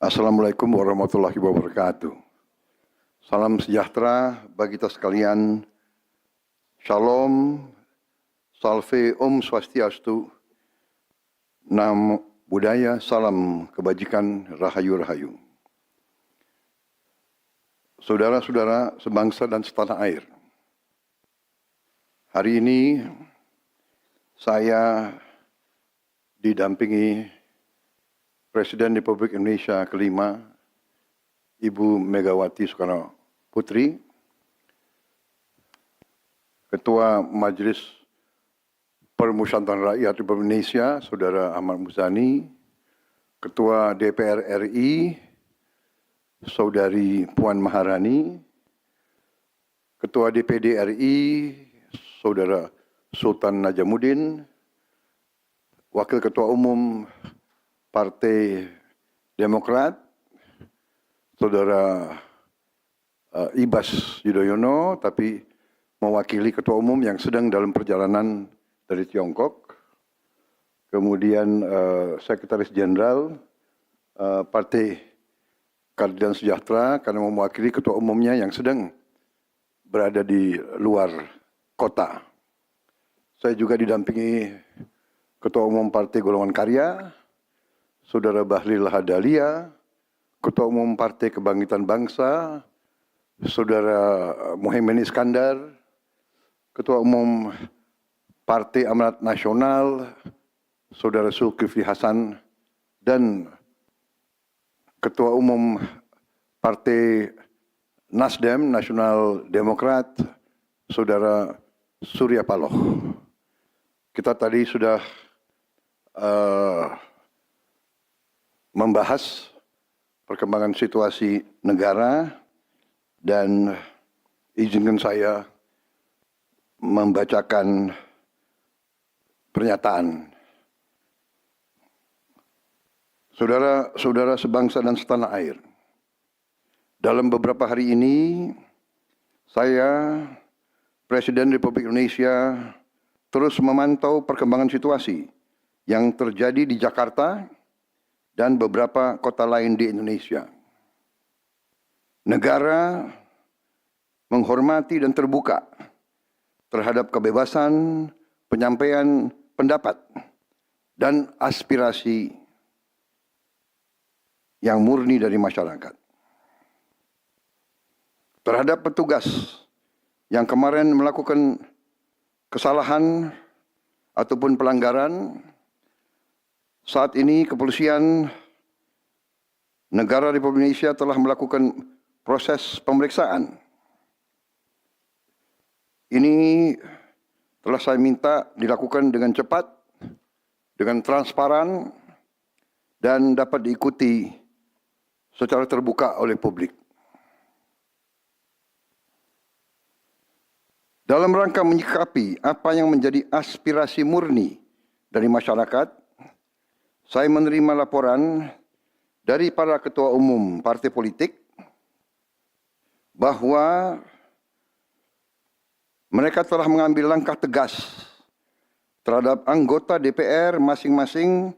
Assalamualaikum warahmatullahi wabarakatuh. Salam sejahtera bagi kita sekalian. Shalom, salve, om swastiastu, namo buddhaya, salam kebajikan, rahayu-rahayu. Saudara-saudara sebangsa dan setanah air. Hari ini saya didampingi Presiden Republik Indonesia kelima, Ibu Megawati Soekarno Putri, Ketua Majelis Permusyawaratan Rakyat Republik Indonesia, Saudara Ahmad Muzani, Ketua DPR RI, Saudari Puan Maharani, Ketua DPD RI, Saudara Sultan Najamuddin, Wakil Ketua Umum Partai Demokrat, Saudara Ibas Yudhoyono, tapi mewakili Ketua Umum yang sedang dalam perjalanan dari Tiongkok. Kemudian Sekretaris Jenderal Partai Keadilan Sejahtera karena mewakili Ketua Umumnya yang sedang berada di luar kota. Saya juga didampingi Ketua Umum Partai Golongan Karya, Saudara Bahlil Lahadalia, Ketua Umum Partai Kebangkitan Bangsa, Saudara Muhaimin Iskandar, Ketua Umum Partai Amanat Nasional, Saudara Zulkifli Hasan, dan Ketua Umum Partai Nasdem, Nasional Demokrat, Saudara Surya Paloh. Kita tadi sudah membahas perkembangan situasi negara dan izinkan saya membacakan pernyataan. Saudara-saudara sebangsa dan setanah air, dalam beberapa hari ini saya, Presiden Republik Indonesia, terus memantau perkembangan situasi yang terjadi di Jakarta dan beberapa kota lain di Indonesia. Negara menghormati dan terbuka terhadap kebebasan penyampaian pendapat dan aspirasi yang murni dari masyarakat. Terhadap petugas yang kemarin melakukan kesalahan ataupun pelanggaran, saat ini kepolisian negara Republik Indonesia telah melakukan proses pemeriksaan. Ini telah saya minta dilakukan dengan cepat, dengan transparan, dan dapat diikuti secara terbuka oleh publik. Dalam rangka menyikapi apa yang menjadi aspirasi murni dari masyarakat, saya menerima laporan dari para ketua umum partai politik bahwa mereka telah mengambil langkah tegas terhadap anggota DPR masing-masing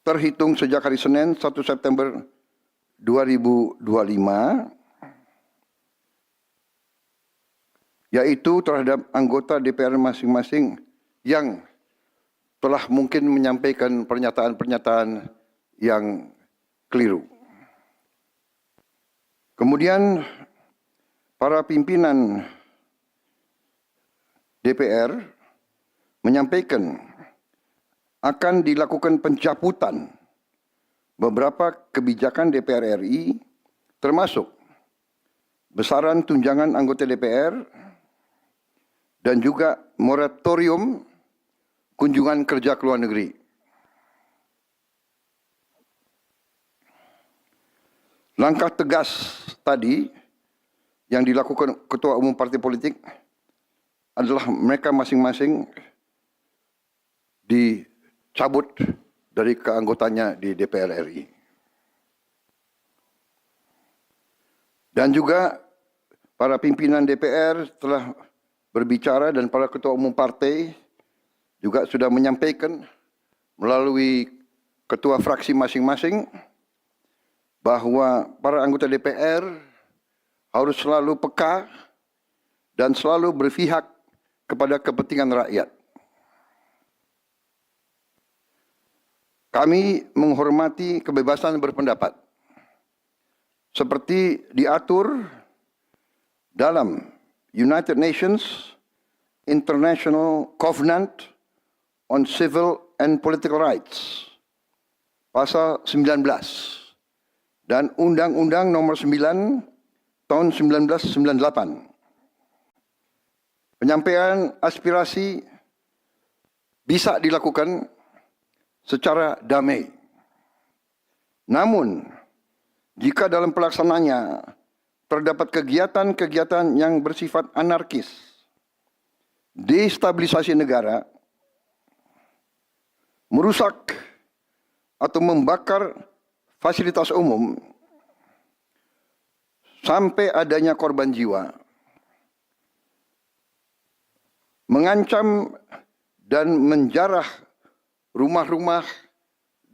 terhitung sejak hari Senin 1 September 2025, yaitu terhadap anggota DPR masing-masing yang telah mungkin menyampaikan pernyataan-pernyataan yang keliru. Kemudian para pimpinan DPR menyampaikan akan dilakukan pencabutan beberapa kebijakan DPR RI, termasuk besaran tunjangan anggota DPR dan juga moratorium kunjungan kerja ke luar negeri. Langkah tegas tadi yang dilakukan ketua umum partai politik adalah mereka masing-masing dicabut dari keanggotaannya di DPR RI. Dan juga para pimpinan DPR telah berbicara dan para ketua umum partai juga sudah menyampaikan melalui ketua fraksi masing-masing bahwa para anggota DPR harus selalu peka dan selalu berpihak kepada kepentingan rakyat. Kami menghormati kebebasan berpendapat seperti diatur dalam United Nations International Covenant on Civil and Political Rights, pasal 19, dan Undang-Undang Nomor 9 tahun 1998. Penyampaian aspirasi bisa dilakukan secara damai. Namun, jika dalam pelaksananya terdapat kegiatan-kegiatan yang bersifat anarkis, destabilisasi negara, merusak atau membakar fasilitas umum, sampai adanya korban jiwa, mengancam dan menjarah rumah-rumah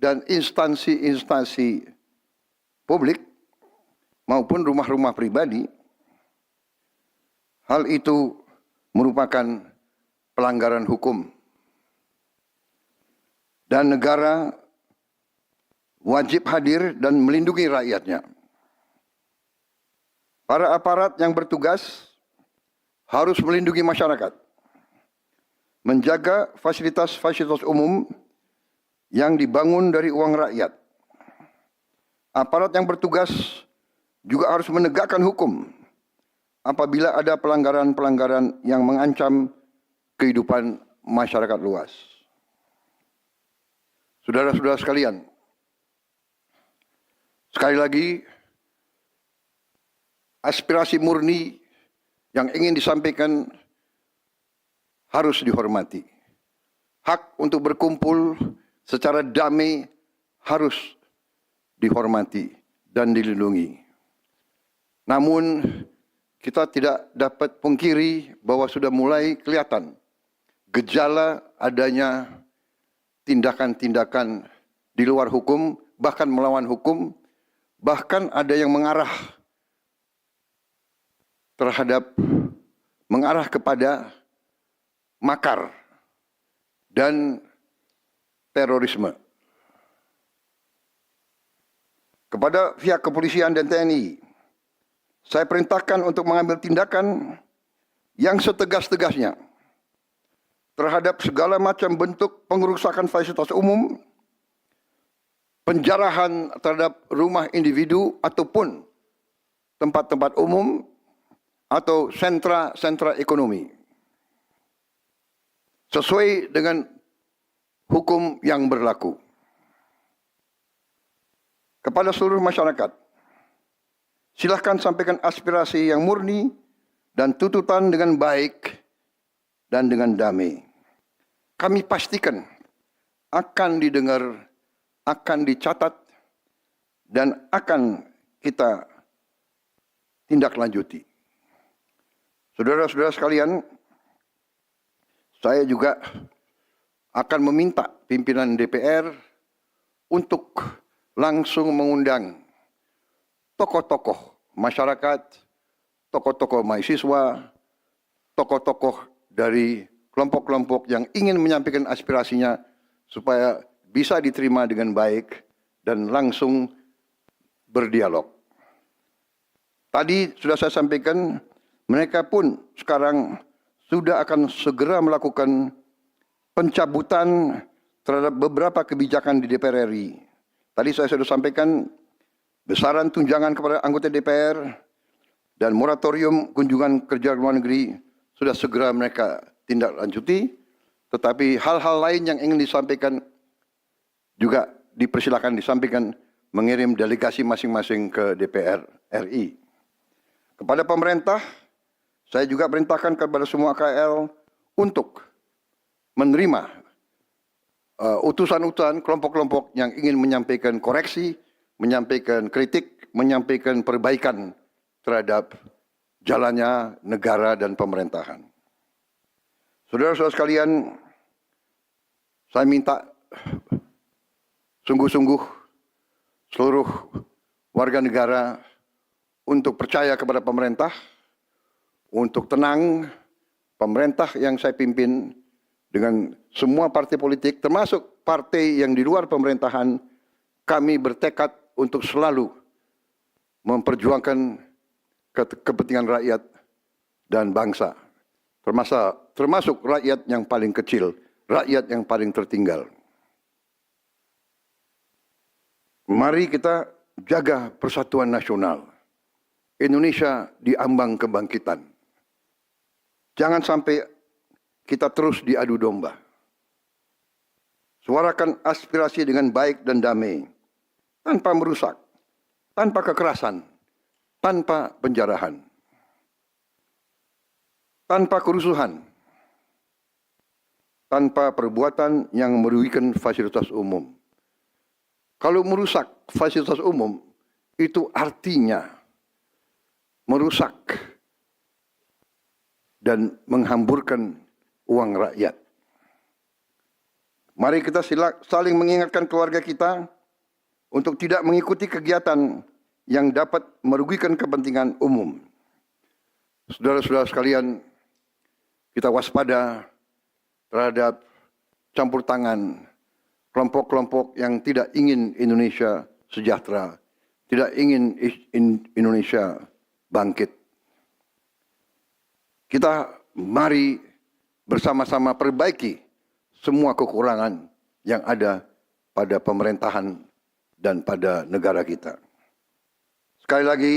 dan instansi-instansi publik maupun rumah-rumah pribadi, hal itu merupakan pelanggaran hukum. Dan negara wajib hadir dan melindungi rakyatnya. Para aparat yang bertugas harus melindungi masyarakat, menjaga fasilitas-fasilitas umum yang dibangun dari uang rakyat. Aparat yang bertugas juga harus menegakkan hukum apabila ada pelanggaran-pelanggaran yang mengancam kehidupan masyarakat luas. Saudara-saudara sekalian, sekali lagi, aspirasi murni yang ingin disampaikan harus dihormati. Hak untuk berkumpul secara damai harus dihormati dan dilindungi. Namun, kita tidak dapat pungkiri bahwa sudah mulai kelihatan gejala adanya tindakan-tindakan di luar hukum, bahkan melawan hukum, bahkan ada yang mengarah kepada makar dan terorisme. Kepada pihak kepolisian dan TNI, saya perintahkan untuk mengambil tindakan yang setegas-tegasnya terhadap segala macam bentuk pengerusakan fasilitas umum, penjarahan terhadap rumah individu ataupun tempat-tempat umum atau sentra-sentra ekonomi, sesuai dengan hukum yang berlaku. Kepada seluruh masyarakat, silakan sampaikan aspirasi yang murni dan tuntutan dengan baik dan dengan damai. Kami pastikan akan didengar, akan dicatat, dan akan kita tindak lanjuti. Saudara-saudara sekalian, saya juga akan meminta pimpinan DPR untuk langsung mengundang tokoh-tokoh masyarakat, tokoh-tokoh mahasiswa, tokoh-tokoh dari kelompok-kelompok yang ingin menyampaikan aspirasinya supaya bisa diterima dengan baik dan langsung berdialog. Tadi sudah saya sampaikan, mereka pun sekarang sudah akan segera melakukan pencabutan terhadap beberapa kebijakan di DPR RI. Tadi saya sudah sampaikan besaran tunjangan kepada anggota DPR dan moratorium kunjungan kerja luar negeri sudah segera mereka tindak lanjuti, tetapi hal-hal lain yang ingin disampaikan juga dipersilakan disampaikan mengirim delegasi masing-masing ke DPR RI. Kepada pemerintah, saya juga perintahkan kepada semua KL untuk menerima utusan-utusan kelompok-kelompok yang ingin menyampaikan koreksi, menyampaikan kritik, menyampaikan perbaikan terhadap jalannya negara dan pemerintahan. Saudara-saudara sekalian, saya minta sungguh-sungguh seluruh warga negara untuk percaya kepada pemerintah, untuk tenang, pemerintah yang saya pimpin dengan semua partai politik, termasuk partai yang di luar pemerintahan, kami bertekad untuk selalu memperjuangkan kepentingan rakyat dan bangsa, termasuk rakyat yang paling kecil, rakyat yang paling tertinggal. Mari kita jaga persatuan nasional. Indonesia di ambang kebangkitan. Jangan sampai kita terus diadu domba. Suarakan aspirasi dengan baik dan damai, tanpa merusak, tanpa kekerasan, tanpa penjarahan, tanpa kerusuhan, tanpa perbuatan yang merugikan fasilitas umum. Kalau merusak fasilitas umum, itu artinya merusak dan menghamburkan uang rakyat. Mari kita saling mengingatkan keluarga kita untuk tidak mengikuti kegiatan yang dapat merugikan kepentingan umum. Saudara-saudara sekalian, kita waspada terhadap campur tangan kelompok-kelompok yang tidak ingin Indonesia sejahtera, tidak ingin Indonesia bangkit. Kita mari bersama-sama perbaiki semua kekurangan yang ada pada pemerintahan dan pada negara kita. Sekali lagi,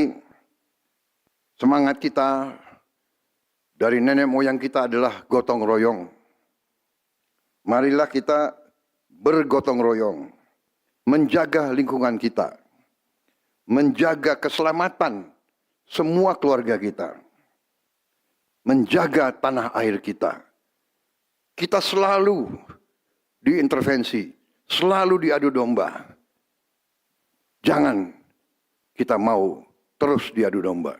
semangat kita dari nenek moyang kita adalah gotong royong. Marilah kita bergotong royong, menjaga lingkungan kita, menjaga keselamatan semua keluarga kita, menjaga tanah air kita. Kita selalu diintervensi, selalu diadu domba. Jangan kita mau terus diadu domba.